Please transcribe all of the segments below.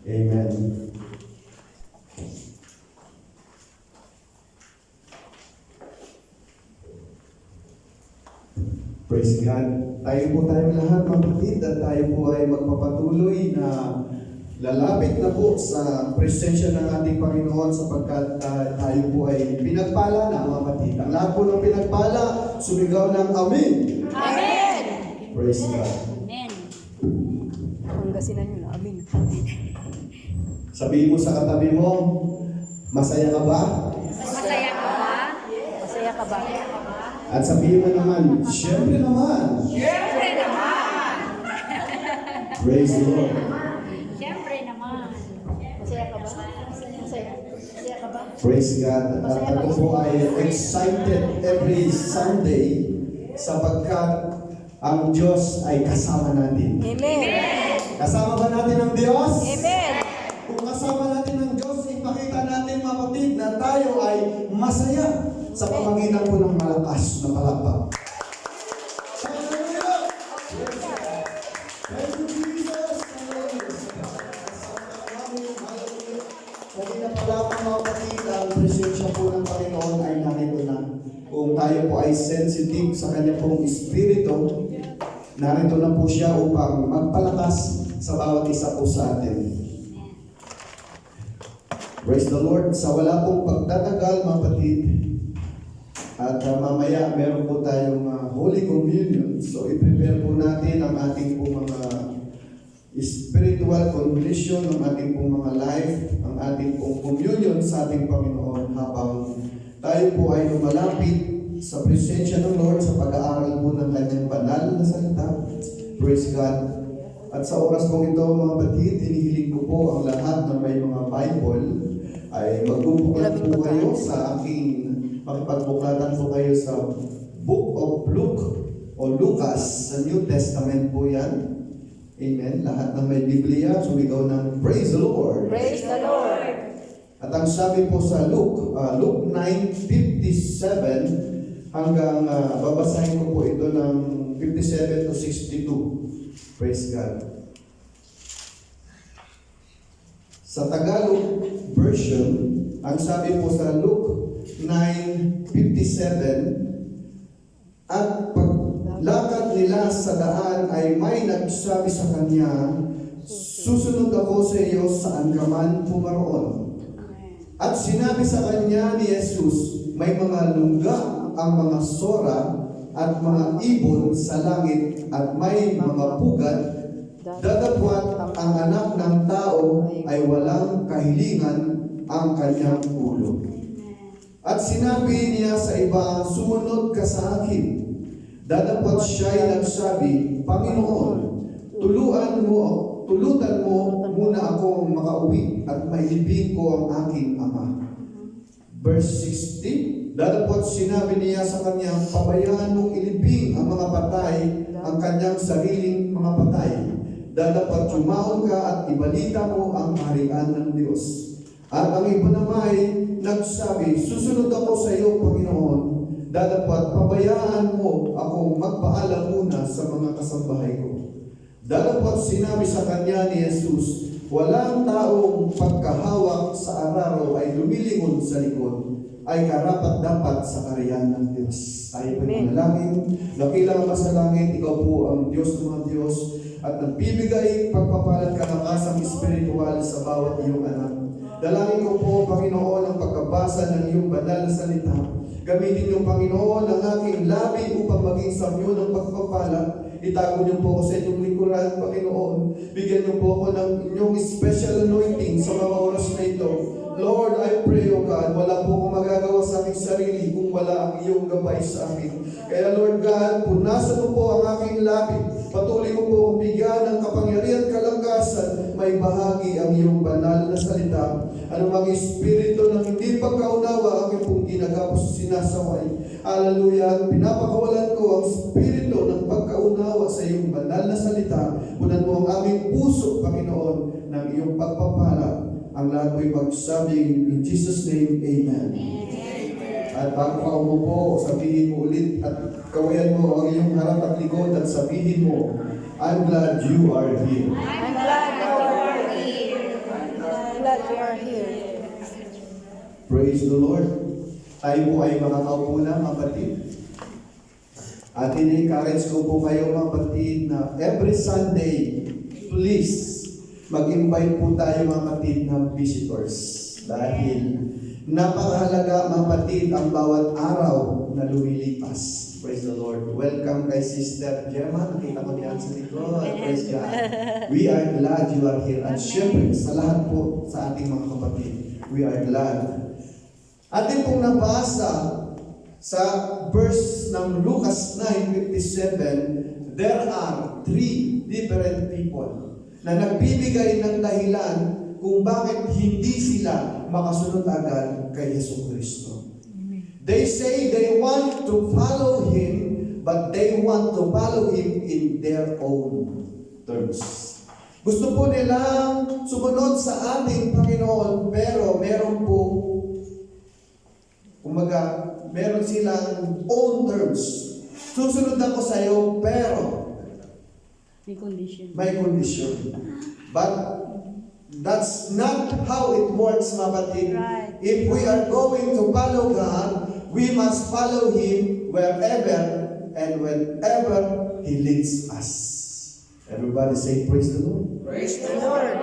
Amen. Praise God. Tayo po tayong lahat mga kapatid at tayo po ay magpapatuloy na lalapit na po sa presensya ng ating Panginoon sapagkat tayo po ay pinagpala na mga kapatid. Ang lahat po ng pinagpala, sumigaw ng Amen. Amen! Praise God. Amen. Pangasinan nyo na, amin. Sabihin mo sa katabi mo, masaya ka ba? Masaya ka ba? Masaya ka ba? At sabihin mo naman, siyempre naman. Siyempre naman! Praise the Lord. Siyempre naman. Masaya ka ba? Masaya. Masaya ka ba? Praise God. At ako po ay excited every Sunday sapagkat ang Diyos ay kasama natin. Amen! Kasama ba natin ang Diyos? Amen! Kung kasama natin ang Diyos, ipakita natin mga kapatid na tayo ay masaya sa pamamagitan po ng malakas na palakpak. Hallelujah! Thank you, Jesus! Kanina pala mga kapatid, ang presensya po ng Panginoon ay narito na. Kung tayo po ay sensitive sa Kanya pong Espiritu, narito na po siya upang magpalakas sa bawat isa po sa atin. Praise the Lord. Sa wala pong pagtatagal mga kapatid, at mamaya meron po tayong Holy Communion. So i-prepare po natin ang ating po mga spiritual condition, ang ating pong mga life, ang ating pong communion sa ating Panginoon habang tayo po ay lumalapit sa presensya ng Lord sa pag-aaral po ng Kanyang banal na salita. Praise God. At sa oras pong ito mga kapatid, hinihiling ko po ang lahat ng may mga Bible ay magbubuklat po kayo sa aking makipagbuklatan po kayo sa Book of Luke o Lucas sa New Testament po yan. Amen. Lahat ng may Biblia, sumigaw ng Praise the Lord. Praise the Lord! At ang sabi po sa Luke 9:57 hanggang babasahin ko po ito ng 57 to 62. Praise God. Sa Tagalog version, ang sabi po sa Luke 9:57, at paglakad nila sa daan ay may nagsabi sa kanya, susunod ako sa iyo saan ka man pumaroon. At sinabi sa kanya ni Jesus, may mga lungga ang mga sora at mga ibon sa langit at may mga pugad, dadapwat ang anak ng tao ay walang kahilingan ang kanyang ulo. At sinabi niya sa iba, sumunod ka sa akin. Dadapwat siya'y nagsabi, Panginoon, tulutan mo muna akong makauwi at mailibing ko ang aking ama. Verse 60, dadapwat sinabi niya sa kanya, pabayaan mong ilibing ang mga patay, ang kanyang sariling mga patay. Dadapwat yumaon ka at ibalita mo ang kaharian ng Diyos. At ang iba naman ay nagsabi, susunod ako sa iyo, Panginoon. Dadapwat pabayaan mo akong magpaalam muna sa mga kasambahay ko. Dadapwat sinabi sa kanya ni Jesus, walang taong pagkahawak sa araro ay lumilingon sa likod, ay karapat-dapat sa kaharian ng Diyos. Tayo po manalangin. Dakilang Ama sa langit, ikaw po ang Diyos ng mga Diyos at nagbibigay pagpapalat kalakasang espiritual sa bawat iyong anak. Dalangin ko po, Panginoon, ang pagkabasa ng iyong banal na salita. Gamitin niyo, Panginoon, ang aking labi upang maging samyo ng pagpapala. Itago niyo po ako sa inyong likuran, Panginoon. Bigyan niyo po ako ng inyong special anointing sa mga oras na ito. Lord, I pray, O God, wala po akong magagawa sa aking sarili kung wala ang iyong gabay sa akin. Kaya Lord God, punasan mo po ang aking labi. Patuloy mo po akong bigyan ng kapangyarihan kalangkasan. May bahagi ang iyong banal na salita. Anumang espiritu ng hindi pagkaunawa, aking pong ginagapos sinasaway. Hallelujah. Pinapakawalan ko ang espiritu ng pagkaunawa sa iyong banal na salita. Punan mo ang aming puso, Panginoon, ng iyong pagpapala. Ang lahat mo'y magsabing, in Jesus' name, Amen. At bago ka umupo, sabihin mo ulit at kawayan mo ang iyong harap at likod at sabihin mo, I'm glad you are here. I'm glad you are here. are here. Praise the Lord. Tayo po ay makakaupo na, kapatid. At ini-encourage ko po kayo, kapatid, na every Sunday, please, mag-invite po tayo, kapatid, ng visitors. Dahil napakahalaga, kapatid, ang bawat araw na lumilipas. Praise the Lord. Welcome kay Sister Gemma. Nakita ko niyan sa likod. Praise God. We are glad you are here. At syempre, sa lahat po sa ating mga kapatid, we are glad. Atin pong nabasa sa verse ng Lucas 9:57, there are three different people na nagbibigay ng dahilan kung bakit hindi sila makasunod agad kay Jesucristo. They say they want to follow Him, but they want to follow Him in their own terms. Gusto po nilang sumunod sa ating Panginoon, pero meron po, kumaga, meron silang own terms. Susunod ako sa iyo, pero May condition. may condition. But that's not how it works, kapatid. Right. If we are going to follow God, we must follow Him wherever and whenever He leads us. Everybody say, praise the Lord. Praise the Lord.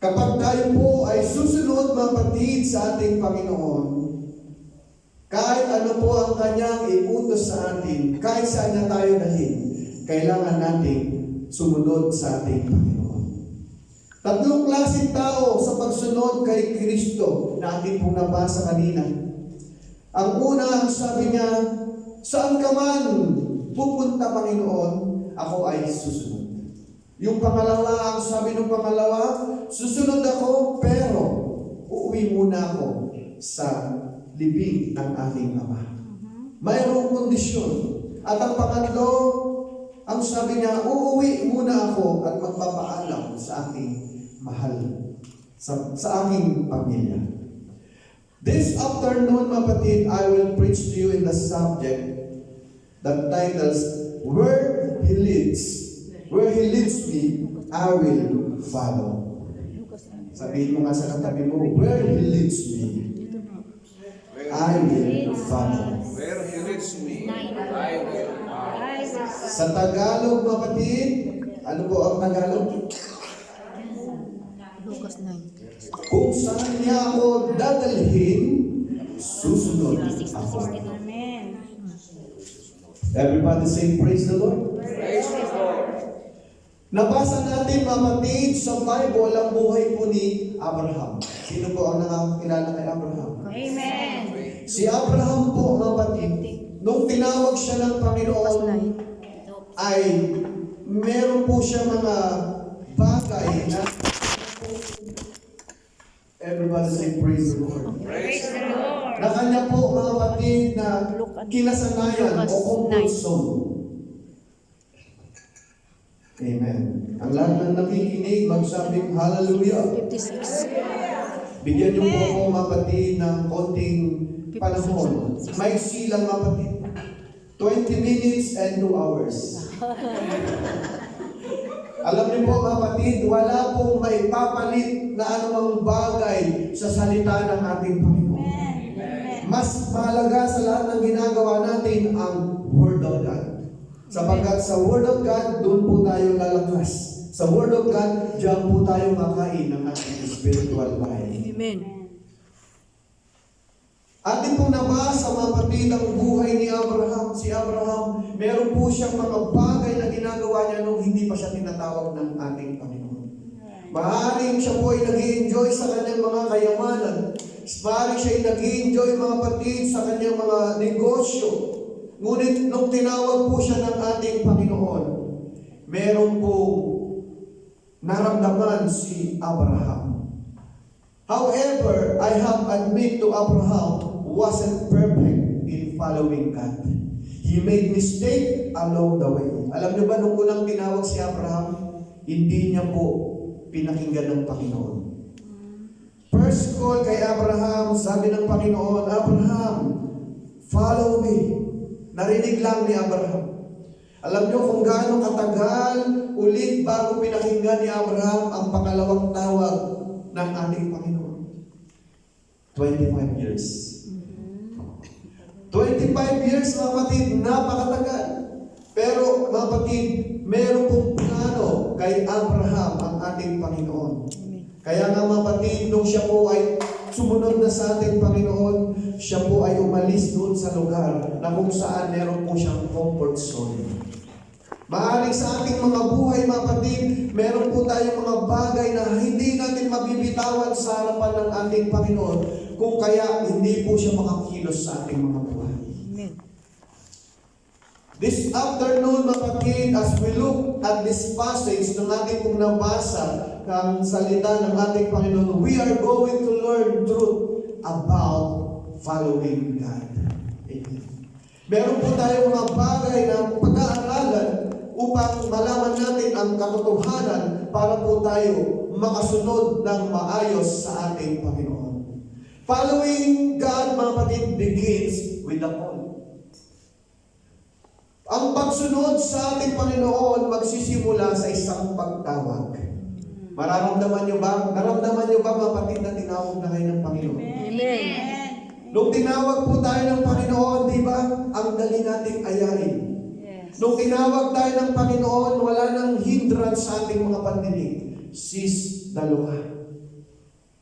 Kapag tayo po ay susunod, kapatid, sa ating Panginoon, kahit ano po ang Kanyang iutos sa atin, kahit saan na tayo dalhin, kailangan natin sumunod sa ating Panginoon. Tatlong klaseng tao sa pagsunod kay Kristo na ating pong nabasa kanina. Ang una, sabi niya, saan ka man pupunta, Panginoon, ako ay susunod. Yung pangalawa, ang sabi ng pangalawa, susunod ako, pero uuwi muna ako sa libing ng aking Ama. Mayroong kondisyon. At ang pangatlo, ang sabi niya, uuwi muna ako at magpapaalam sa aking mahal, sa aking pamilya. This afternoon, kapatid, I will preach to you in the subject that titles, Where He leads me, I will follow. Sabihin mo nga sa katabi mo, where He leads me, I will follow. Where He leads me, I will follow. Sa Tagalog, kapatid, ano po ang Tagalog? Lucas 9. Kung saan niya ako dadalhin, susunod ako. Amen. Everybody say, praise the Lord. Praise the Lord. Nabasa natin, kapatid, sa Bible ang buhay po ni Abraham. Sino po ang nakakilala kay Abraham? Amen. Si Abraham po, kapatid, nung tinawag siya ng Panginoon, ay meron po siya mga bagay na everybody say praise the Lord. Praise the Lord. Na kanya po, mga kapatid, na kinasanayan o compulsion. Amen. Ang lahat ng nakikinig, magsabing hallelujah. 56. Bigyan niyo po ako, mga kapatid, ng konting panahon. Maiksi lang, mga kapatid. 20 minutes and 2 hours. Alam niyo po, mga kapatid, wala pong maipapalit na anumang bagay sa salita ng ating Panginoon. Mas mahalaga sa lahat ng ginagawa natin ang Word of God. Sapagkat sa Word of God, doon po tayo lalakas. Sa Word of God, diyan po tayo makain ng ating spiritual life. Amen. Atin pong nabasa, mga kapatid, ang buhay ni Abraham. Si Abraham, meron po siyang mga bagay na ginagawa niya nung hindi pa siya tinatawag ng ating Panginoon. Maaaring siya po ay nag-i-enjoy sa kanyang mga kayamanan. Maaaring siya ay nag-i-enjoy, mga kapatid, sa kanyang mga negosyo. Ngunit nung tinawag po siya ng ating Panginoon, meron po naramdaman si Abraham. However, I have admit to Abraham wasn't perfect in following God. He made mistake along the way. Alam niyo ba, nung unang tinawag si Abraham, hindi niya po pinakinggan ng Panginoon. First call kay Abraham, sabi ng Panginoon, Abraham, follow me. Narinig lang ni Abraham. Alam niyo kung gaano katagal ulit bago pinakinggan ni Abraham ang pangalawang tawag ng ating Panginoon? 25 years. 25 years, mga kapatid, napakatagal. Pero, mga kapatid, meron pong plano kay Abraham ang ating Panginoon. Kaya nga, mga kapatid, nung siya po ay sumunod na sa ating Panginoon, siya po ay umalis doon sa lugar na kung saan meron po siyang comfort zone. Maaaring sa ating mga buhay, mga kapatid, meron po tayong mga bagay na hindi natin mabibitawan sa harapan ng ating Panginoon, kung kaya hindi po siya makakilos sa ating mga buhay. Amen. This afternoon, mga kapatid, as we look at this passage ng ating pong nabasa, ng salita ng ating Panginoon, we are going to learn truth about following God. Amen. Meron po tayong mga bagay na pag-aaralan upang malaman natin ang katotohanan para po tayo makasunod ng maayos sa ating Panginoon. Following God, mga kapatid, begins with the call. Ang pagsunod sa ating Panginoon magsisimula sa isang pagtawag. Mararamdaman niyo ba? Naramdaman niyo ba, mga kapatid, na tinawag na kayo ng Panginoon? Amen. Nung tinawag po tayo ng Panginoon, di ba, ang dali nating ayain. Yes. Nung tinawag tayo ng Panginoon, wala nang hindrance sa ating mga pandinig. Sis, dalo ka.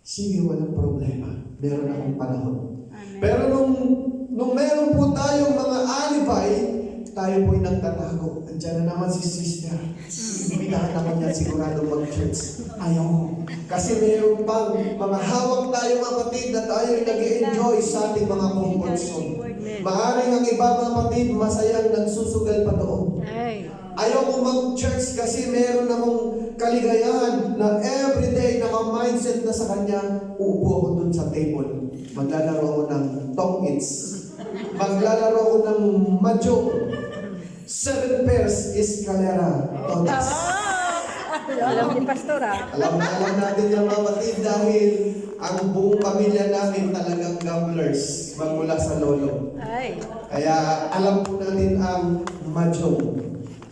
Sige, walang problema. Meron akong panahon. Pero nung meron po tayong mga alibay, tayo po'y nagtatago. Andiyan na naman si sister. Ibigdahan naman niya sigurado mag-church. Ayaw ko. Kasi mayroon pang mga hawak tayo, mga kapatid, na tayo nag-enjoy sa ating mga comfort zone. Maaaring ang iba, mga kapatid, masayang nagsusugal pa doon. Ay. Ayaw ko mag-church kasi meron akong kaligayahan na everyday naka-mindset na sa kanya, uupo ako dun sa table. Maglalaro ako ng tong-its. Maglalaro ako ng mahjong. 7 pairs escalera. Todas. Alam ni Pastor, ah. Alam natin yung mga kapatid dahil ang buong pamilya namin talagang gamblers magmula sa lolo. Ay. Kaya alam po natin ang mahjong.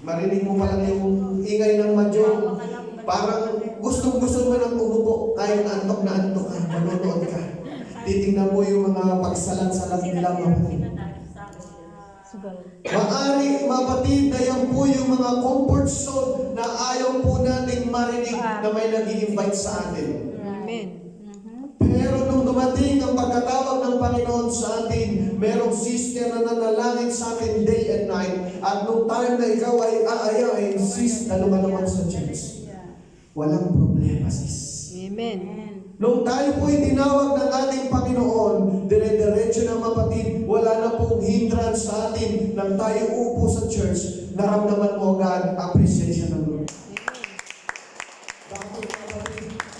Marinig mo pa lang yung ingay ng mahjong. Parang gustong-gusto mo nang umupo kahit antok na antok ka, manonood ka. Titingnan mo yung mga pagsalat-salat nila, mga kapatid. Maari, mapatid, na yan po yung mga comfort zone na ayaw po nating marinig na may nag-i-invite sa atin. Amen. Pero nung dumating ang pagkatawag ng Panginoon sa atin, merong sister na nanalangin sa atin day and night. At nung time na ikaw ay aayain, sis, dalawa naman sa church. Walang problema, sis. Amen. Nung tayo po'y tinawag ng ating Panginoon, dire-diretso na, mapatid, wala na pong hindrance sa atin nang tayo upo sa church, naramdaman mo agad ang presensya ng Lord.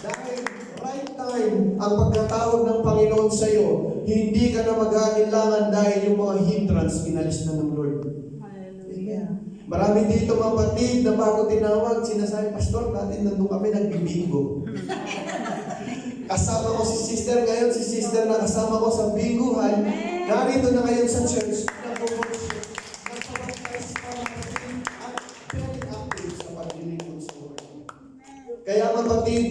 Dahil right time ang pagkatawag ng Panginoon sa iyo, hindi ka na mag-aalinlangan dahil yung mga hindrance inalis na ng Lord. Amen. Marami dito, mga kapatid, na bago tinawag, sinasabi, Pastor, dati nandun kami nagbibingo. Kasama ko si sister ngayon, si sister na kasama ko sa binguhan, narito na ngayon sa church, nag-worship, nag-baptize para kapatid, at very active sa paglilingkod sa Lord. Kaya, mga kapatid,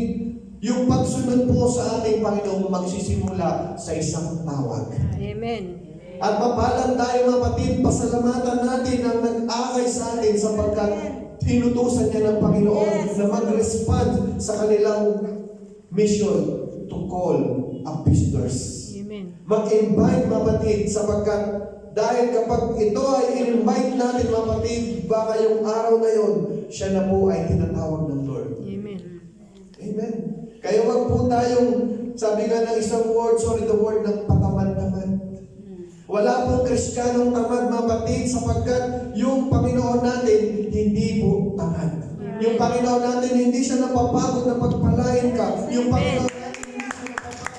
yung pagsunod po sa ating Panginoon magsisimula sa isang tawag. Amen. At mapalan tayo, mga kapatid, pasalamatan natin ang nag-akay sa atin sapagkat tinutusan niya ng Panginoon na mag-respond sa kanilang mission to call up visitors. Amen. Mag-invite, mga kapatid, sapagkat dahil kapag ito ay in-invite natin, mga kapatid, baka yung araw na yon, siya na po ay tinatawag ng Lord. Amen. Amen. Kaya wag po tayong, sabi nga ng isang word, the word ng patamad-tamad. Wala pong Kristiyanong tamad, mga kapatid, sapagkat yung Panginoon natin, hindi po tamad. Yung Panginoon natin, hindi siya napapagod na pagpalain ka. Yung Panginoon natin, hindi siya napapagod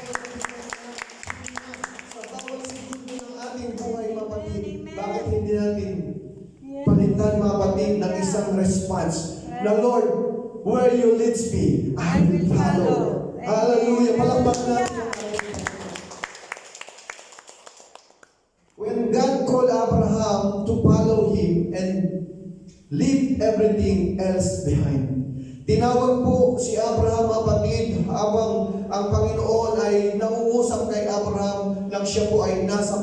na sa bawat segundo ng ating buhay, mga kapatid. Bakit hindi natin palitan, mga kapatid, ng isang response na, Lord, where you leads me, I will follow. Hallelujah. Palakpak natin. When God called Abraham to follow Him and leave everything else behind. Tinawag po si Abraham, kapatid, habang ang Panginoon ay nangungusap kay Abraham nang siya po ay nasa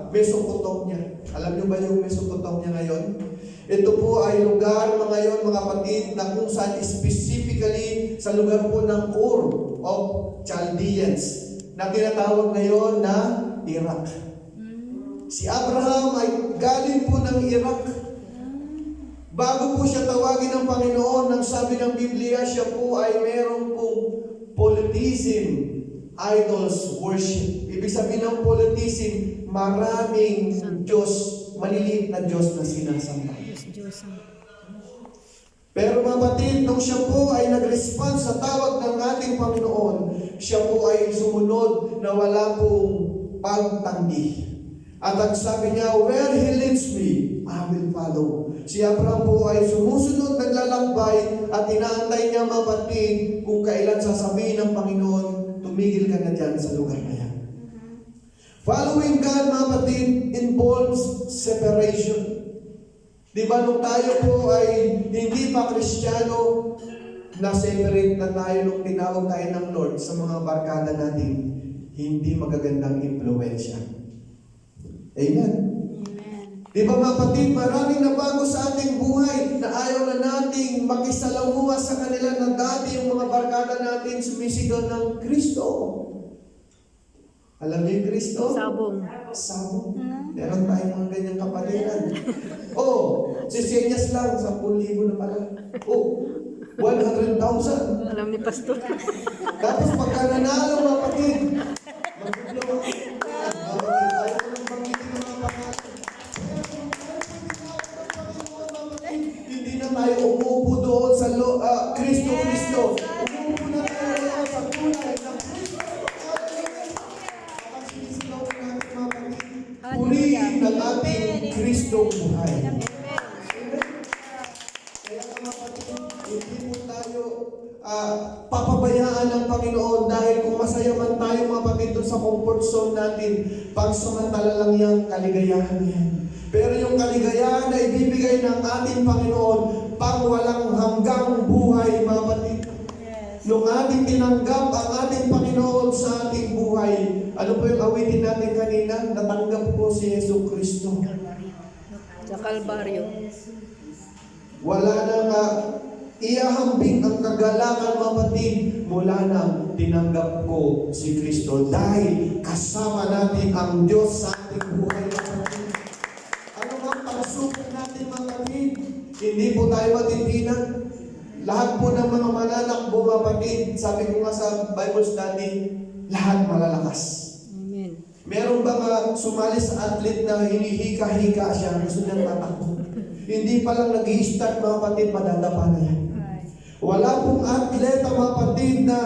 Mesopotamia. Alam niyo ba yung Mesopotamia ngayon? Ito po ay lugar ngayon mga kapatid na kung saan specifically sa lugar po ng Ur of Chaldeans na tinatawag ngayon na Iraq. Si Abraham ay galing po ng Iraq. Bago po siya tawagin ng Panginoon, nang sabi ng Biblia, siya po ay merong pong polytheism, idols worship. Ibig sabihin ng polytheism, maraming Diyos, maliliit na Diyos na sinasamba. Pero mga kapatid, nung siya po ay nag-respond sa tawag ng ating Panginoon, siya po ay sumunod na wala pong pagtanggi. At ang sabi niya, where He leads me, I will follow. Si Abraham po ay sumusunod, naglalakbay, at inaantay niya mga kapatid kung kailan sasabihin ng Panginoon, tumigil ka na dyan sa lugar na yan. Following God, mga kapatid, involves separation. Di ba nung tayo po ay hindi pa Kristiyano, na-separate na tayo nung tinawag tayo ng Lord sa mga barkada natin, hindi magagandang impluensya. Amen. Di ba mga kapatid, maraming nabago sa ating buhay na ayaw na nating makisalamuha sa kanila na dati yung mga barkada natin sumisigaw ng Kristo. Alam niyo yung Kristo? Sabong. Sabong. Meron tayong mga ganyang kapaliran. Si Senyas lang, 10,000 na pala. 100,000. Alam ni Pastor. Tapos pagka nanalo mga kapatid, mag-blow. Ayaw ko nang bangitin ng mga pangalan. Hindi na tayo umuupo doon sa Kristo. Umuupo na tayo sa kulay ng Kristo. Kapag sinisigaw ko natin mga kapatid, purihin ng ating Kristo buhay. Kaya mga kapatid, hindi po tayo papabayaan ng Panginoon dahil kung masaya man tayo mga kapatid doon sa comfort zone natin, pagsamantala lang yung kaligayahan yan. Pero yung kaligayahan na ibibigay ng ating Panginoon pang walang hanggang buhay mga kapatid. Nung ating tinanggap ang ating Panginoon sa ating buhay, ano po yung awitin natin kanina? Natanggap po si Yesu Kristo. Sa Kalbaryo. Wala nang iahambing ang kagalakan mga kapatid mula nang tinanggap ko si Kristo dahil kasama natin ang Diyos sa ating buhay mga kapatid. Ano bang pagsubok natin mga kapatid? Hindi po tayo matitinan. Lahat po ng mga mananakbo mga kapatid, sabi ko nga sa Bible study, lahat malalakas. Amen. Meron bang sumali sa athlete na hinihika-hika siya, gusto niyang tatakbo? Hindi pa lang nag-i-start mga kapatid, madadapa na yan. Wala pong atleta mga kapatid na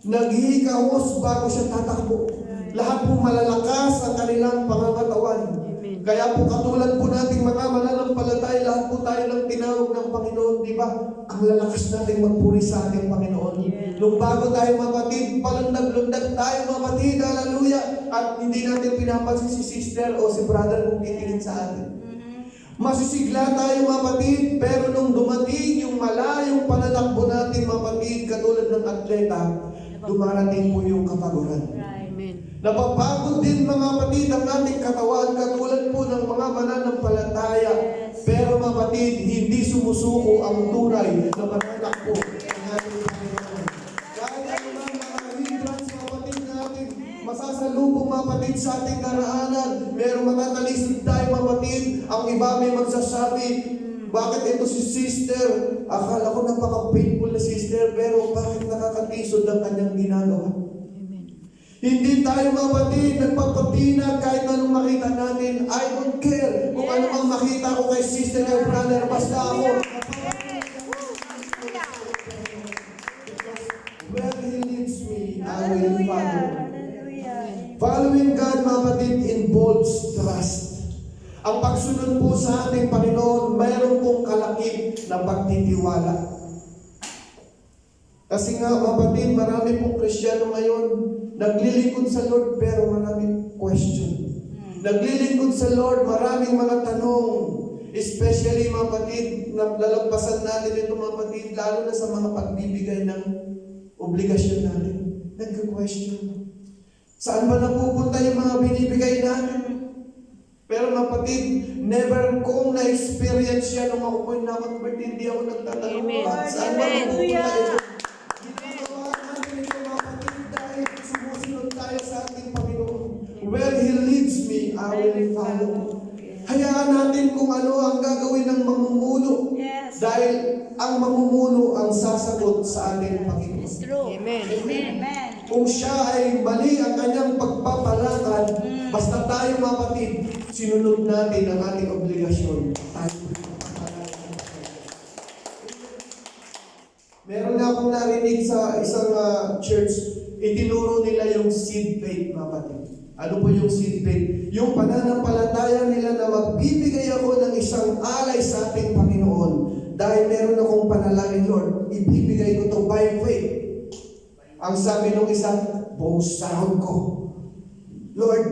naghihikahos bago siya tatakbo. Lahat pong malalakas ang kanilang pangangatawan. Kaya po katulad po nating mga mananampalataya, lahat po tayo ng tinawag ng Panginoon, di ba? Ang lalakas nating magpuri sa ating Panginoon. Nung bago tayo mga kapatid, palundag-lundag tayo mga kapatid, hallelujah! At hindi natin pinapansin si sister o si brother kung titingin sa atin. Masisigla tayo mga kapatid, pero nung dumating yung malayong pananakbo natin mga kapatid, katulad ng atleta, dumarating po yung kapaguran. Napapagod din mga kapatid ang ating katawan, katulad po ng mga mananampalataya. Pero mga kapatid, hindi sumusuko ang tunay na mananakbo ng ating Panginoon. Kahit ano man mga hindrance mga kapatid natin, masasalubong mga kapatid sa ating daraanan. Merong matatalisod tayo mga kapatid. Ang iba may magsasabi, bakit ito si sister? Akala ko napaka-faithful na sister, pero bakit nakakatisod ang kanyang ginagawa? Hindi tayo mga kapatid nagpapapinag kahit anong makita natin. I don't care kung ano ang makita ko kay sister or brother. Basta ako. Where He leads me, I will follow. Following God mga kapatid involves trust. Ang pagsunod po sa ating Panginoon, mayroon pong kalakip na pagtitiwala. Kasi nga mga kapatid, marami pong Kristiyano ngayon naglilingkod sa Lord pero maraming question. Naglilingkod sa Lord, maraming mga tanong. Especially mga kapatid, nalagpasan natin ito mga kapatid, lalo na sa mga pagbibigay ng obligasyon natin. Nagka-question. Saan ba napupunta yung mga binibigay natin? Pero kapatid, never kong na-experience yan nung ako po'y nakakonvert, hindi ako nagtatanong. Amen. Saan ba Amen. napupunta ito? Ginagawa natin ito mga kapatid dahil sumusunod tayo sa ating Panginoon. Where He leads me, I will follow. Hayaan natin kung ano ang gagawin ng mamumuno. Yes. Dahil ang mamumuno ang sasagot sa ating Panginoon. It's true. Amen. Amen. Kung siya ay mali ang kanyang pagpapalakad, basta tayo mga kapatid, sinunod natin ang ating obligasyon. Tayo meron na akong narinig sa isang church, itinuro nila yung seed faith, mga kapatid. Ano po yung seed faith? Yung pananampalataya nila na magbibigay ako ng isang alay sa ating Panginoon. Dahil meron akong panalangin, Lord, ibibigay ko to by faith. Ang sabi nung isa, buong sahod ko, Lord,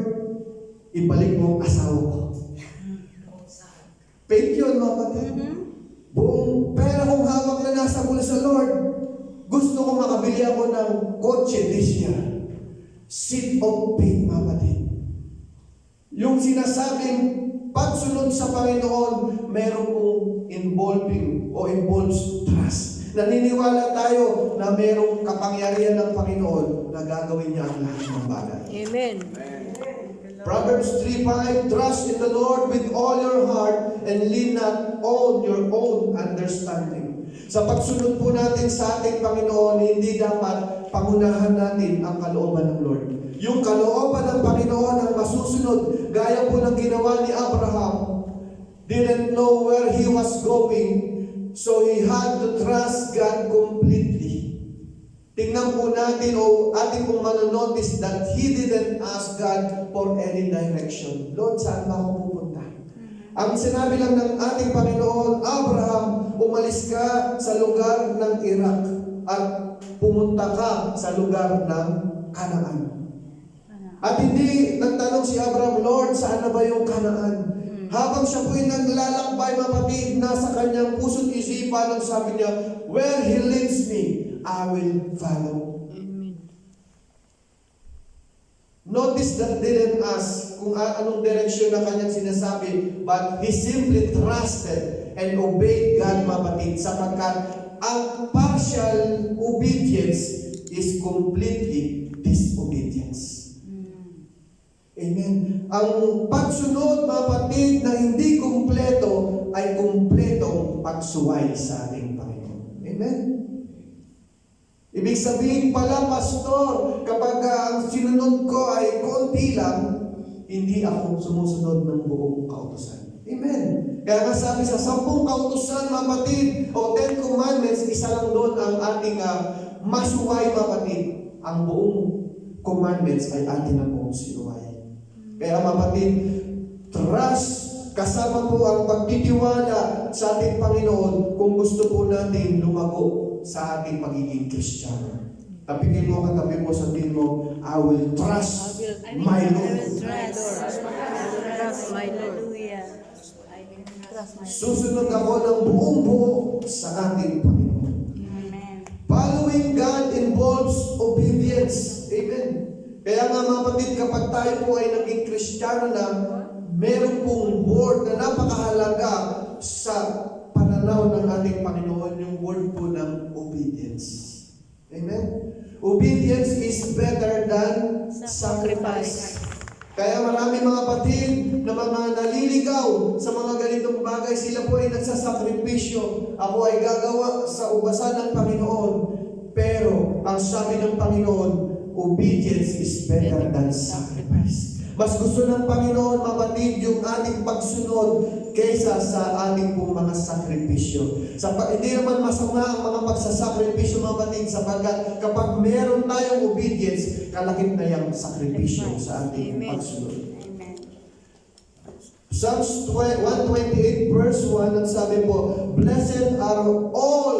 ibalik mo ang asawa ko. Faith yun, mga kapatid. Buong pera kong hawak na nasa bulsa, Lord, gusto ko makabili ako ng kotse this year. Seed of faith, mga kapatid. Yung sinasabing pagsunod sa Panginoon, meron pong involving o involves trust. Naniniwala tayo na merong kapangyarihan ng Panginoon na gagawin niya ang lahat ng bagay. Amen. Proverbs 3:5, trust in the Lord with all your heart and lean not on your own understanding. Sa pagsunod po natin sa ating Panginoon, hindi dapat pangunahan natin ang kalooban ng Lord. Yung kalooban ng Panginoon ang masusunod, gaya po ng ginawa ni Abraham, didn't know where he was going, so he had to trust God completely. Tingnan po natin o ating pong manonotice that he didn't ask God for any direction. Lord, saan ba ako pupunta? Ang sinabi lang ng ating Panginoon, Abraham, umalis ka sa lugar ng Iraq at pumunta ka sa lugar ng Kanaan. At hindi nagtanong si Abraham, Lord, saan na ba yung Kanaan? Habang siya po'y naglalakbay, mapatid, nasa kanyang puso't isipan, ang sabi niya, where He leads me, I will follow. Amen. Notice that didn't ask kung anong direksyon na kanyang sinasabi, but he simply trusted and obeyed God, mapatid, sapagkat ang partial obedience is completely disobedience. Amen. Ang pagsunod, mga kapatid, na hindi kumpleto ay kumpletong pagsuway sa ating Panginoon. Amen. Ibig sabihin pala, pastor, kapag ang sinunod ko ay konti lang, hindi ako sumusunod ng buong kautusan. Amen. Kaya nga sabi sa 10 kautusan, mga kapatid, o 10 commandments, isa lang doon ang ating masuway, mga kapatid. Ang buong commandments ay atin na pong sinuway. Kaya mga kapatid, trust kasama po ang pagtitiwala sa ating Panginoon kung gusto po natin lumago sa ating pagiging Kristiyano. Tapigin mo katabi mo, sabihin mo, I will trust my Lord. Trust my Lord. Susunod ako ng buong buo sa ating Panginoon. Following God involves obedience. Amen. Kaya nga mga kapatid, kapag tayo po ay naging Kristiyano na, meron pong word na napakahalaga sa pananaw ng ating Panginoon, yung word po ng obedience. Amen? Obedience is better than sacrifice. Kaya marami mga kapatid na mga naliligaw sa mga ganitong bagay, sila po ay nagsasakripisyo. Ako ay gagawa sa ubasan ng Panginoon. Pero ang sabi ng Panginoon, obedience is better than sacrifice. Mas gusto ng Panginoon, mapatid, yung ating pagsunod kaysa sa ating pong mga sakripisyo. Hindi naman masama ang mga pagsasakripisyo, mapatid, sapagkat kapag meron tayong obedience, kalakip na yung sakripisyo sa ating pagsunod. Psalms 128 verse 1, ang sabi po, blessed are all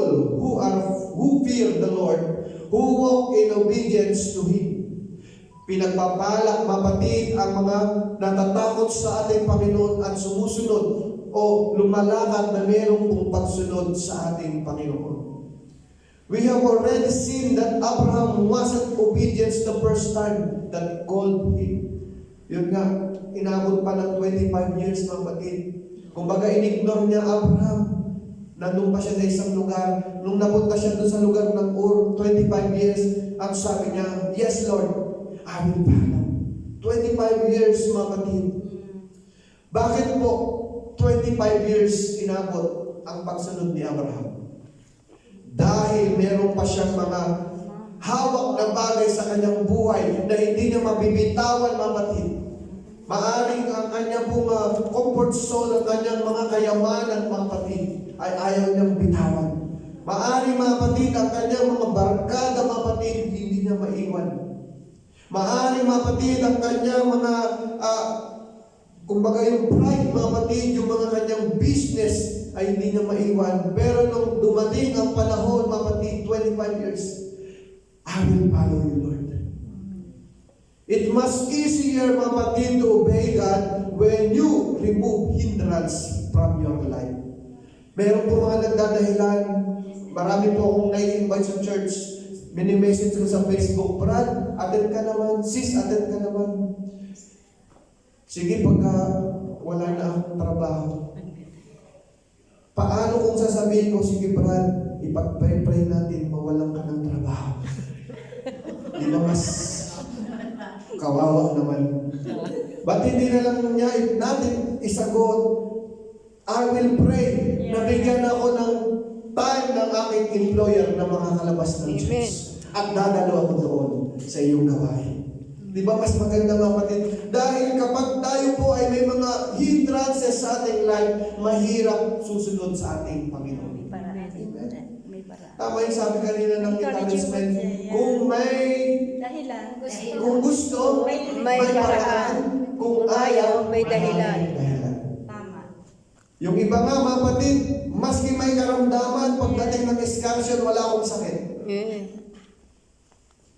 who fear the Lord, who walk in obedience to Him. Pinagpapalak, mapatid, ang mga natatakot sa ating Panginoon at sumusunod o lumalakad na mayroong pong pagsunod sa ating Panginoon. We have already seen that Abraham wasn't obedient the first time that called him. Yun nga, inabot pa ng 25 years, mga kapatid. Kumbaga, in-ignore niya Abraham. Nandun pa siya sa isang lugar. Nung napunta siya doon sa lugar ng Ur, 25 years, ang sabi niya, yes, Lord, I will follow. 25 years, mga kapatid. Bakit po 25 years inabot ang pagsunod ni Abraham? Dahil meron pa siyang mga hawak na bagay sa kanyang buhay na hindi niya mabibitawan, mga kapatid. Maaring ang kanyang comfort zone, ang kanyang mga kayamanan, mga kapatid, ay ayaw niyang bitawan. Maaring, mga kapatid, ang kanyang mga barkada, mga kapatid, hindi niya maiwan. Maaring, mga kapatid, ang kanyang mga kumbaga yung pride, mga kapatid, yung mga kanyang business ay hindi niya maiwan. Pero nung dumating ang panahon, mga kapatid, 25 years, I will follow you, Lord. It must easier, mga kapatid, to obey God when you remove hindrance from your life. Meron po mga nagdadahilan, marami po akong nai-invite sa church, mini-message ko sa Facebook, Brad, attend ka naman, sis, attend ka naman. Sige, pagka wala na akong trabaho, paano kung sasabihin ko, sige Brad, ipag-pray natin, mawalan ka ng trabaho. Di ba mas kawawa naman? Ba't hindi na lang niya natin isagot, I will pray, nabigyan ako ng time ng aking employer na makakalabas ng church. At dadalo ako doon sa iyong gawain. Di ba mas maganda, mga kapatid? Dahil kapag tayo po ay may mga hindrances sa ating life, mahirap susunod sa ating Panginoon. Tama yung sabi kanina ng encouragement, kung may kung gusto, may paraan. Kung ayaw, may dahilan. Yung iba nga, mga kapatid, maski may karamdaman, pagdating ng excursion, wala akong sakit.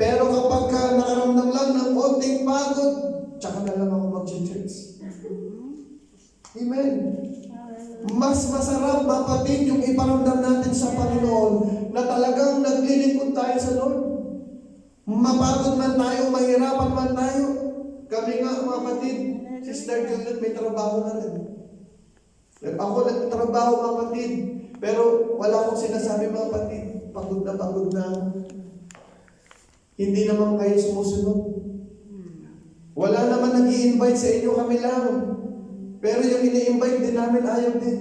Pero kapag nakaramdam lang ng konting pagod, tsaka na lang ako mag-church. Amen. Mas masarap, mga kapatid, yung iparamdam natin sa Panginoon na talagang naglilingkod tayo sa Lord. Mapagod man tayo, mahirapan man tayo. Kami nga, mga kapatid, Sister Juliet, may trabaho na rin. Ako nagtrabaho, mga kapatid, pero wala akong sinasabi, mga kapatid, pagod na. Hindi naman kayo sumusunod. Wala naman nag-i-invite sa inyo, kami lang. Pero yung ini-invite din namin, ayaw din.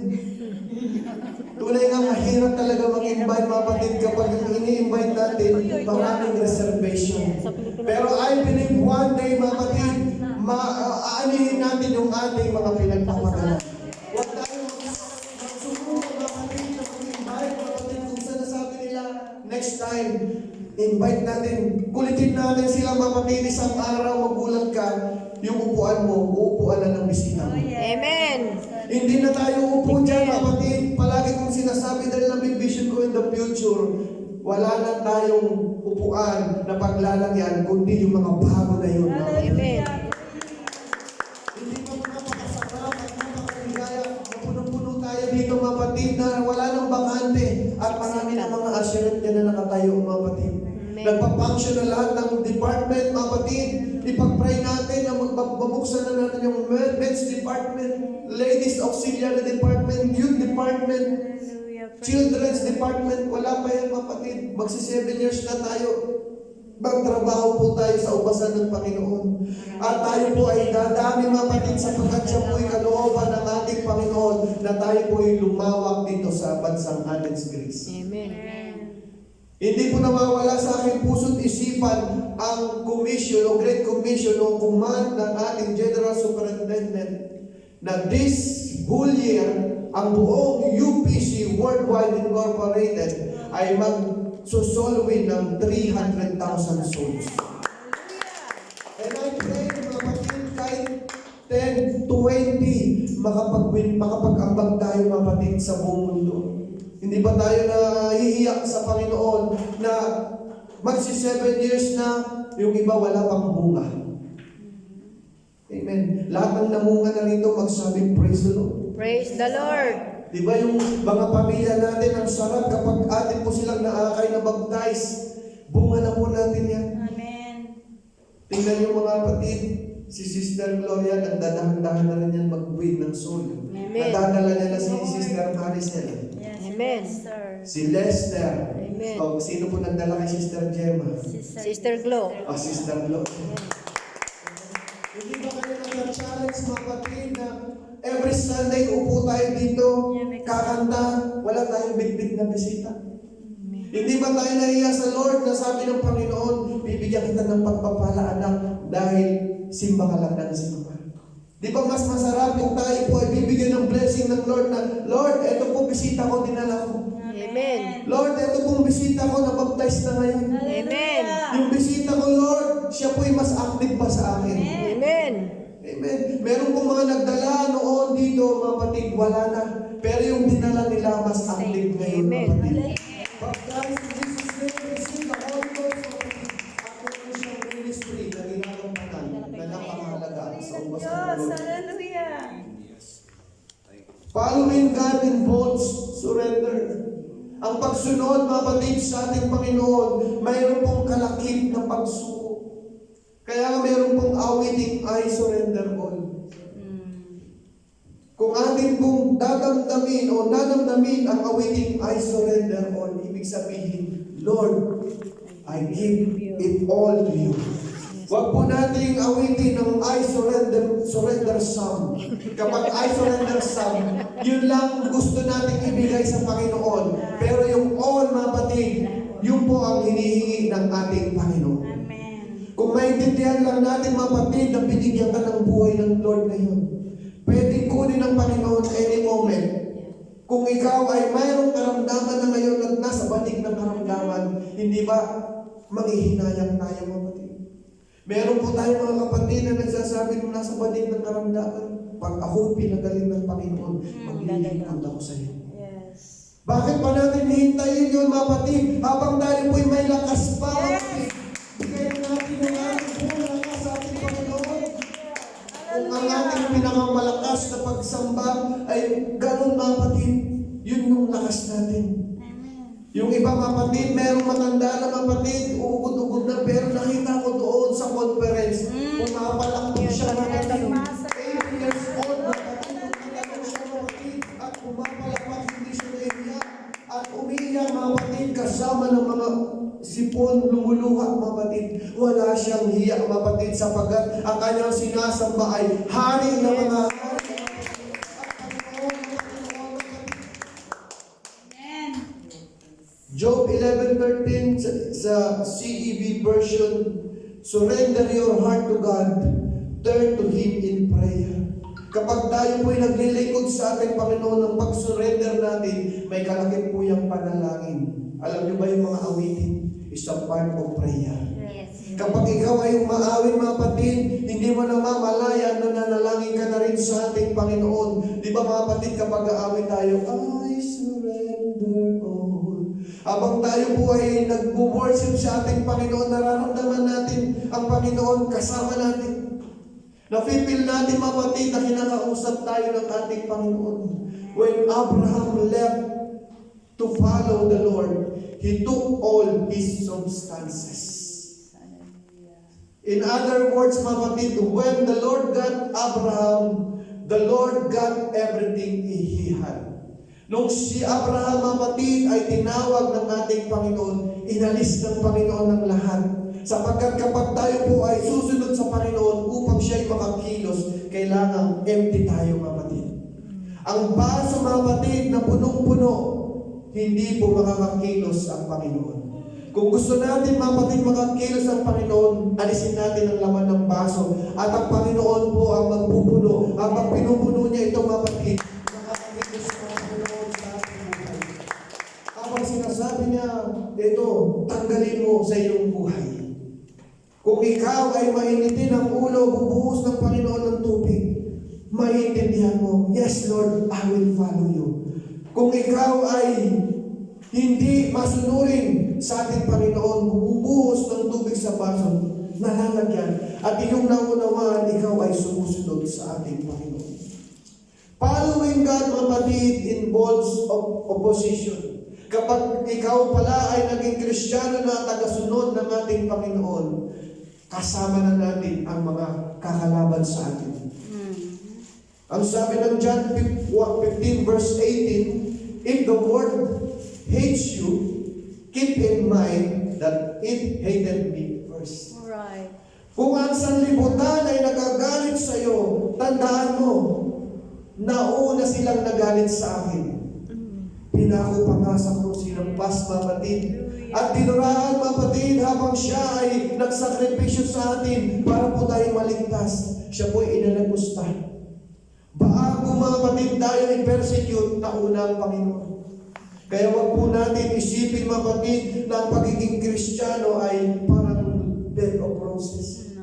Tunay nga, mahirap talaga mag-invite, mga kapatid, kapag yung ini-invite natin, maraming reservation. Pero I believe one day, mga kapatid, aanihin natin yung ating mga pinagpapagalan. Huwag tayo magsubukan, mga kapatid, na mag-invite, mga kapatid, kung saan nasabi nila, next time, invite natin, kulitin natin sila, mga kapatid, isang araw magulat ka, yung upuan mo, uupuan na ng bisita mo. Amen. Hindi na tayo upo dyan, mga kapatid. Palagi kong sinasabi dahil na may vision ko in the future, wala na tayong upuan na paglalagyan, kundi yung mga bago na yun. Amen. Hindi pa makapakasarap at makakaligaya. Mapunong-puno tayo dito, mga kapatid, na wala nang bakante. At marami na mga assurance dyan na nakatayo, mga kapatid. Nagpa-function na lahat ng department, mga kapatid. Ipag-pray natin na magbabuksan na natin yung men's department, ladies auxiliary department, youth department, children's department. Wala pa yan, mga kapatid. Magsi 7 years na tayo. Magtrabaho po tayo sa ubasan ng Panginoon. At tayo po ay dadami, mga kapatid, sapagkat siya po ay kalooban ng ating Panginoon na tayo po ay lumawak dito sa bansang Athens, Greece. Amen. Hindi po nawawala sa aking puso't isipan ang commission o Great Commission o command ng ating General Superintendent na this whole year, ang buong UPC Worldwide Incorporated ay magsusolwin ng 300,000 souls. And I pray, mga kapatid, kahit 10, 20, makapag-ambag tayo, mga kapatid, sa buong mundo. Hindi ba tayo nahihiyak sa Panginoon na magsi 7 years na yung iba wala pang bunga? Amen. Lahat ng namunga na rito magsabi, praise the Lord. Praise the Lord. Di ba yung mga pamilya natin, ang sarap kapag atin po silang naakay na baptize. Bunga na po natin yan. Amen. Tingnan yung mga kapatid, si Sister Gloria, nagdadahan-dahan na rin yan mag-win ng soul. Amen. Nadadala niya na si Sister Maricel. Yes, Amen. Pastor. Si Lester. Amen. O, sino po nagdala kay Sister Gemma? Sister Glo. O, Sister Glo. Hindi ba kayo nag-challenge mga kapatid na every Sunday upo tayo dito, kakanta, wala tayong big-big na bisita? Hindi ba tayo nahiya sa Lord na sabi ng Panginoon, bibigyan kita ng pagpapala anak dahil simba ka lang ng simba? Di ba mas masarap kung tayo po ay bibigyan ng blessing ng Lord na, Lord, eto po bisita ko, dinala ko. Amen. Lord, eto pong bisita ko, na-baptize na ngayon. Amen. Yung bisita ko, Lord, siya po ay mas active pa sa akin. Amen. Amen. Meron pong mga nagdala noon dito, mga kapatid, wala na. Pero yung dinala nila, mas active ngayon, mga Amen. kapatid. Baptize in Jesus' name, receive the Holy Ghost, mga kapatid. Ako po siyang ministry na ginagampanan na napakahalaga sa ubas ng Diyos, Lord. hallelujah. Following God involves surrender. Ang pagsunod, mga kapatid, sa ating Panginoon, mayroon pong kalakip na pagsuko. Kaya mayroon pong awiting, I surrender all. Kung atin pong dadamdamin o nanamdamin ang awiting, I surrender all, ibig sabihin, Lord, I give it all to you. Huwag po nating awitin ng I surrender some. Kapag I surrender some, yun lang gusto nating ibigay sa Panginoon. Pero yung all, mga kapatid, yun po ang hinihingi ng ating Panginoon. Amen. Kung maintindihan lang natin, mga kapatid, na binigyan ka ng buhay ng Lord ngayon, pwedeng kunin ng Panginoon any moment. Kung ikaw ay mayroong karamdaman na ngayon at nasa banig ng karamdaman, hindi ba manghihinayang tayo, mga kapatid? Meron po tayo mga kapatid na nagsasabi nung nasa banig ng karamdaman, pag ako pinagaling ng Panginoon, maglilingkod ako sa iyo. Yes. Bakit pa natin hihintayin yun, mga kapatid? Habang tayo po'y may lakas pa, mga kapatid. Bigyan natin ang ating buong lakas sa ating Panginoon. Kung ang ating pinakamalakas na pagsamba ay ganun, mga kapatid, yun yung lakas natin. Yung iba, mga kapatid, merong matanda na mga kapatid, uugod-ugod na, pero nakita ko doon sa conference, pumapalakot siya, mga kapatid. 8 years old, mga kapatid, umiiyak siya, mga kapatid, at pumapalakot, hindi siya naiiyak. At umiiyak, mga kapatid, kasama ng mga sipon, lumuluha, mga kapatid. Wala siyang hiya, mga kapatid, sapagkat ang kanyang sinasamba ay hari ng mga hari. Job 11:13 sa CEV version, surrender your heart to God, turn to Him in prayer. Kapag tayo po'y naglilingkod sa ating Panginoon ng pag-surrender natin, may kalakip po yung panalangin. Alam niyo ba yung mga awitin? Is a part of prayer. Yes. Kapag ikaw ay umaawin, mga kapatid, hindi mo na mamalayan na nanalangin ka na rin sa ating Panginoon. Di ba mga kapatid, kapag aawin tayo, I surrender all. Habang tayo po ay nag-worship sa ating Panginoon, nararamdaman natin ang Panginoon kasama natin. Nafe-feel natin, mga kapatid, na kinakausap tayo ng ating Panginoon. When Abraham left to follow the Lord, he took all his substances. In other words, mga kapatid, when the Lord got Abraham, the Lord got everything he had. Nung si Abraham, mga kapatid, ay tinawag ng ating Panginoon, inalis ng Panginoon ng lahat. Sapagkat kapag tayo po ay susunod sa Panginoon upang siya ay makakilos, kailangan empty tayo, mga kapatid. Ang baso, mga kapatid, na punong-puno, hindi po makakakilos ang Panginoon. Kung gusto natin, mga kapatid, makakilos ang Panginoon, alisin natin ang laman ng baso. At ang Panginoon po ang magpupuno. Habang pinupuno niya itong, mga kapatid, makakakilos ang Panginoon sa ating buhay. Habang sinasabi niya, ito, tanggalin mo sa iyong buhay. Kung ikaw ay mainitin ang ulo, bubuhos ng Panginoon ng tubig, maintindihan mo, yes Lord, I will follow you. Kung ikaw ay hindi masunurin sa ating Panginoon, bubuhos ng tubig sa baso, nalalagyan, at iyong naunawaan, ikaw ay sumusunod sa ating Panginoon. Following God, kapatid, involves opposition. Kapag ikaw pala ay naging Kristiyano na tagasunod ng ating Panginoon, kasama na natin ang mga kakalaban sa atin. Ang sabi ng John 15 verse 18, if the world hates you, keep in mind that it hated me first. Alright. Kung ang sanlibutan ay nagagalit sa iyo, tandaan mo, nauna silang nagalit sa akin. Pinako pa nga sa krus, sinampas, kapatid. At dinuraan, kapatid, habang siya ay nagsakripisyo sa atin para po tayo maligtas. Siya po ay inalagusta. Bago, mga kapatid, tayo i-persecute, nauna ang Panginoon. Kaya wag po natin isipin, mga kapatid, na ang pagiging Kristiyano ay parang bed of roses.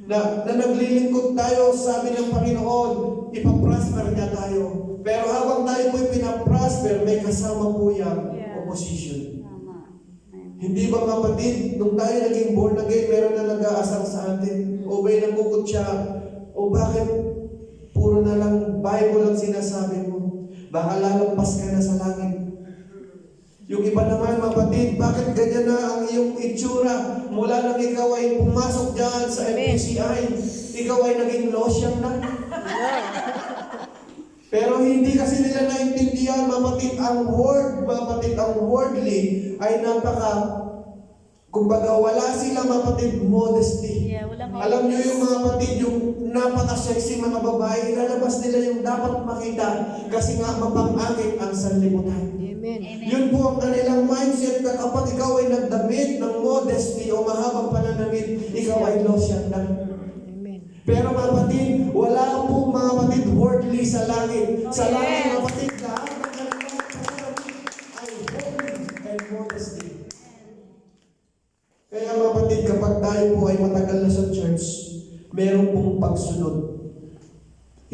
Na naglilingkod tayo, sabi ng Panginoon, ipaprosper niya tayo. Pero habang tayo po'y pinaprosper, may kasama po yung opposition. Hindi ba, kapatid, nung tayo naging born again, meron na nag-aasar sa atin? O ba'y nagkukot siya? O bakit puro na lang Bible ang sinasabi mo? Baka lalampas ka na sa langit. Yung iba naman, kapatid, bakit ganyan na ang iyong itsura? Mula nang ikaw ay pumasok dyan sa FPCI, ikaw ay naging losyang na. Pero hindi kasi nila naintindihan, kapatid, ang word, kapatid, ang wordly ay kumbaga wala sila, kapatid, modesty. Yeah, walang Alam niyo yung mga kapatid, yung napaka-sexy mga babae, ilalabas nila yung dapat makita kasi nga mapang-akit ang sanlibutan. Amen. Yun po ang kanilang mindset na kapag ikaw ay nagdamit ng modesty o mahabang pananamit, ikaw ay losyang lang. Amen. Pero mga kapatid, wala po mga kapatid worldly sa langit. Sa langit, mga kapatid, lahat ng kanilang pananamit ay holy and modesty. Kaya mga kapatid, kapag tayo po ay matagal na sa church, meron pong pagsunod.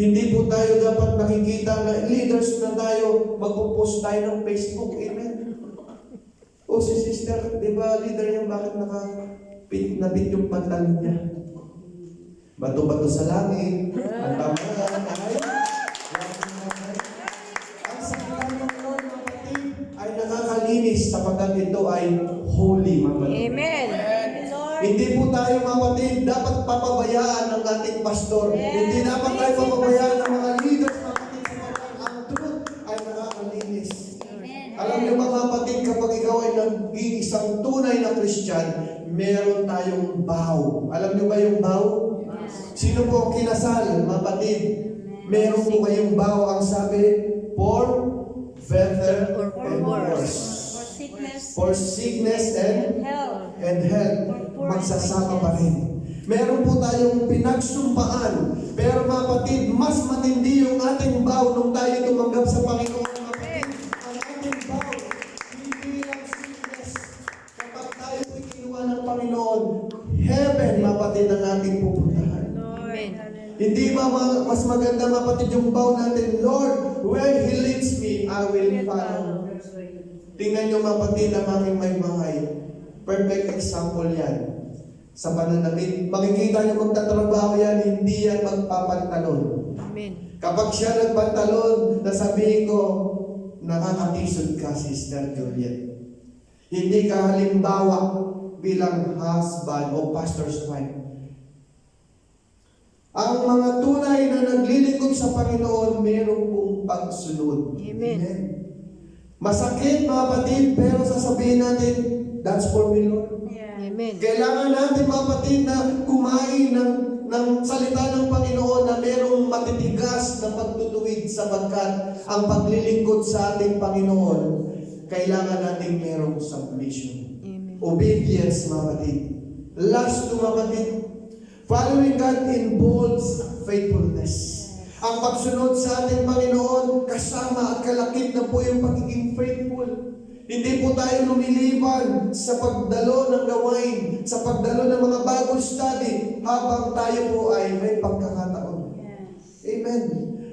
Hindi po tayo dapat nakikita na leaders na tayo, magpo-post tayo ng Facebook. Amen. O si sister, di ba leader niya, bakit napit yung pantalon niya? Bato-bato sa langit, ang tamahan, ang sakit ng Lord, mga kapatid, ay nakakalinis sapagkat ito ay holy, mga kapatid. Amen. Hindi po tayo, mga kapatid, dapat papabayaan ng ating pastor. Hindi dapat tayo papabayaan ng mga leaders, mga kapatid, sapagkat ang truth ay nakakalinis. Alam niyo, mga kapatid, kapag ikaw ay naging isang tunay na Christian, meron tayong vow. Alam niyo ba yung vow? Sino po ang kinasal, mga kapatid? Meron po kayong vow. Ang sabi, for better and worse. For sickness and health, magsasama pa rin. Meron po tayong pinagsumpaan. Pero mga kapatid, mas matindi yung ating vow nung tayo tumanggap sa Panginoon. Mga kapatid, ang ating vow, hindi lang sickness. Kapag tayo po'y kinuha ng Panginoon, heaven, mga kapatid, ang ating pupuntahan. Amen. Hindi ba mas maganda, mga kapatid, yung vow natin, Lord, where He leads me, I will follow. Tingnan nyo, mga kapatid, ang aking may bahay. Perfect example yan. Sa pananamit, makikita nyo magtatrabaho yan, hindi yan magpapantalon. Amen. Kapag siya nagpantalon, nasabihin ko, nakakatisod ka, Sister Juliet. Hindi ka halimbawa bilang husband o pastor's wife. Ang mga tunay na naglilingkod sa Panginoon, mayroong pong pagsunod. Amen. Masakit, mga kapatid, pero sasabihin natin, that's for me, Lord. Amen. Kailangan natin, mga kapatid, na kumain ng salita ng Panginoon na merong matitigas na pagtutuwid sapagkat ang paglilingkod sa ating Panginoon, kailangan natin merong submission. Amen. Obedience, mga kapatid. Last to, mga kapatid, following God involves faithfulness. Ang pagsunod sa ating Panginoon, kasama at kalakip na po yung pagiging faithful. Hindi po tayo lumiliban sa pagdalo ng gawain, sa pagdalo ng mga Bible study, habang tayo po ay may pagkakataon. Amen.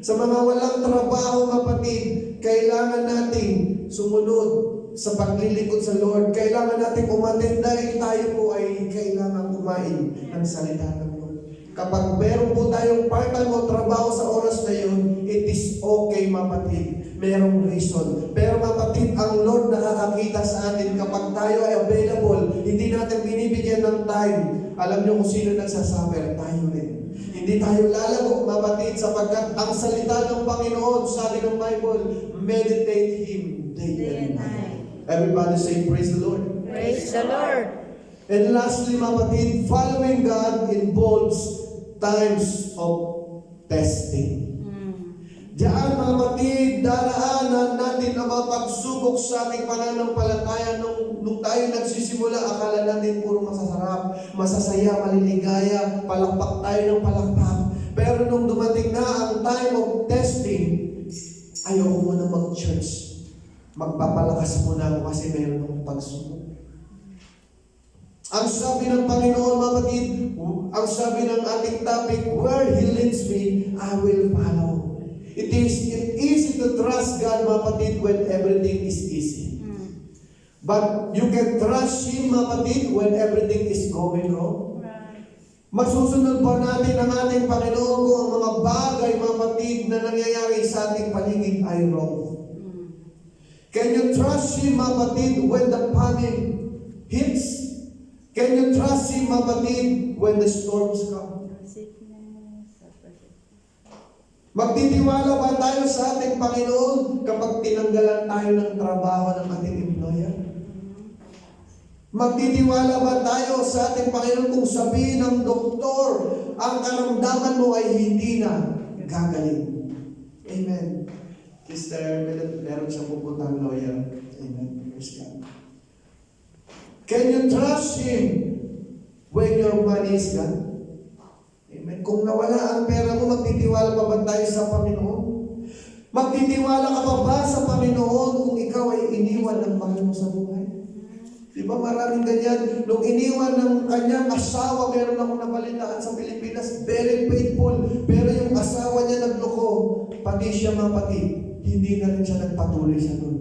Sa mga walang trabaho, kapatid, kailangan nating sumunod sa paglilingkod sa Lord. Kailangan nating umattend dahil tayo po ay kailangan kumain ng salita ng Lord. Kapag meron po tayong part-time o trabaho sa oras na yun, it is okay mga kapatid. Merong reason. Pero mga kapatid, ang Lord nakakakita sa atin kapag tayo ay available, hindi natin binibigyan ng time. Alam niyo kung sino nagsasuffer? Tayo rin. Hindi tayo lalago mga kapatid sapagkat ang salita ng Panginoon, sabi ng Bible, meditate Him day and night. Everybody say, praise the Lord. Praise the Lord. And lastly, mga kapatid, following God involves times of testing. Diyan, mga kapatid, daraanan natin ang mga pagsubok sa ating pananampalataya. Nung tayo nagsisimula, akala natin puro masasarap, masasaya, maliligaya, palakpak tayo ng palakpak. Pero nung dumating na ang time of testing, ayaw ko muna mag-church. Magpapalakas muna ako kasi meron akong pagsubok. Ang sabi ng Panginoon, mga kapatid, ang sabi ng ating topic, where He leads me, I will follow. It is easy to trust God, mga kapatid, when everything is easy. But you can trust Him, mga kapatid, when everything is going wrong. Masusunod pa natin ang ating Panginoon kung ang mga bagay, mga kapatid, na nangyayari sa ating paligid ay wrong. Can you trust Him, mga kapatid, when the famine hits? Can you trust Him, mga kapatid, when the storms come? Magtitiwala ba tayo sa ating Panginoon kapag tinanggalan tayo ng trabaho ng ating employer? Magtitiwala ba tayo sa ating Panginoon kung sabihin ng doktor, ang karamdaman mo ay hindi na gagaling? Amen. Sister, meron siyang pupuntang lawyer. Amen. Praise God. Can you trust Him when your money is gone? Amen. Kung nawala ang pera mo, magtitiwala pa ba tayo sa Panginoon? Magtitiwala ka pa ba sa Panginoon kung ikaw ay iniwan ng mahal mo sa buhay? Di ba maraming ganyan? Nung iniwan ng kanyang asawa, meron akong nabalitaan sa Pilipinas, very faithful. Pero yung asawa niya nagloko, pati siya mga kapatid, hindi na rin siya nagpatuloy sa doon.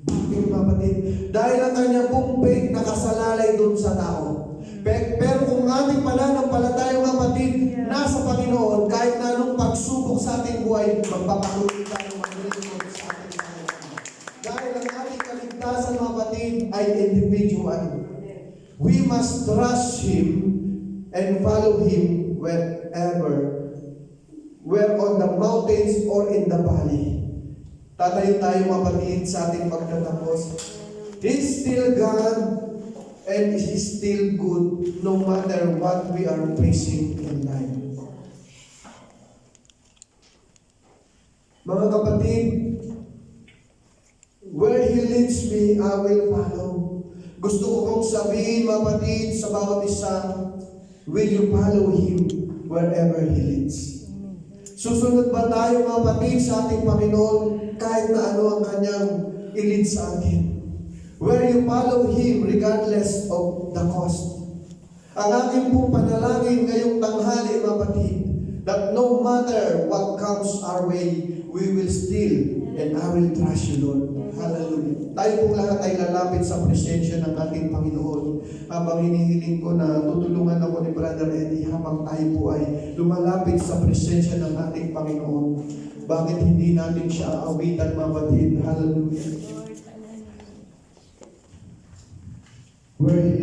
Bakit mga kapatid? Dahil ang kanyang pong faith nakasalalay doon sa tao. Pero kung ating pananampalataya mga kapatid, nasa Panginoon, kahit na anong pagsubok sa ating buhay, magpapatuloy tayo maglilingkod sa ating Panginoon. Dahil ang ating kaligtasan mga kapatid ay individual. We must trust Him and follow Him where on the mountains or in the valley. Tatayo tayo mga kapatid sa ating pagtatapos. He's still God and He's still good no matter what we are facing in life. Mga kapatid, where He leads me, I will follow. Gusto ko kong sabihin, mga kapatid, sa bawat isa, will you follow Him wherever He leads? Susunod ba tayo, mga kapatid, sa ating Panginoon kahit na ano ang Kanyang i-lead sa atin? Where you follow Him regardless of the cost. Ang aking pong panalangin ngayong tanghali, mga kapatid, that no matter what comes our way, we will still and I will trust you, Lord. Hallelujah. Tayo pong lahat ay lalapit sa presensya ng ating Panginoon. Habang hinihiling ko na tutulungan ako ni Brother Eddie habang tayo po ay lumalapit sa presensya ng ating Panginoon. Bakit hindi natin siya aawitan, mga kapatid? Hallelujah. Where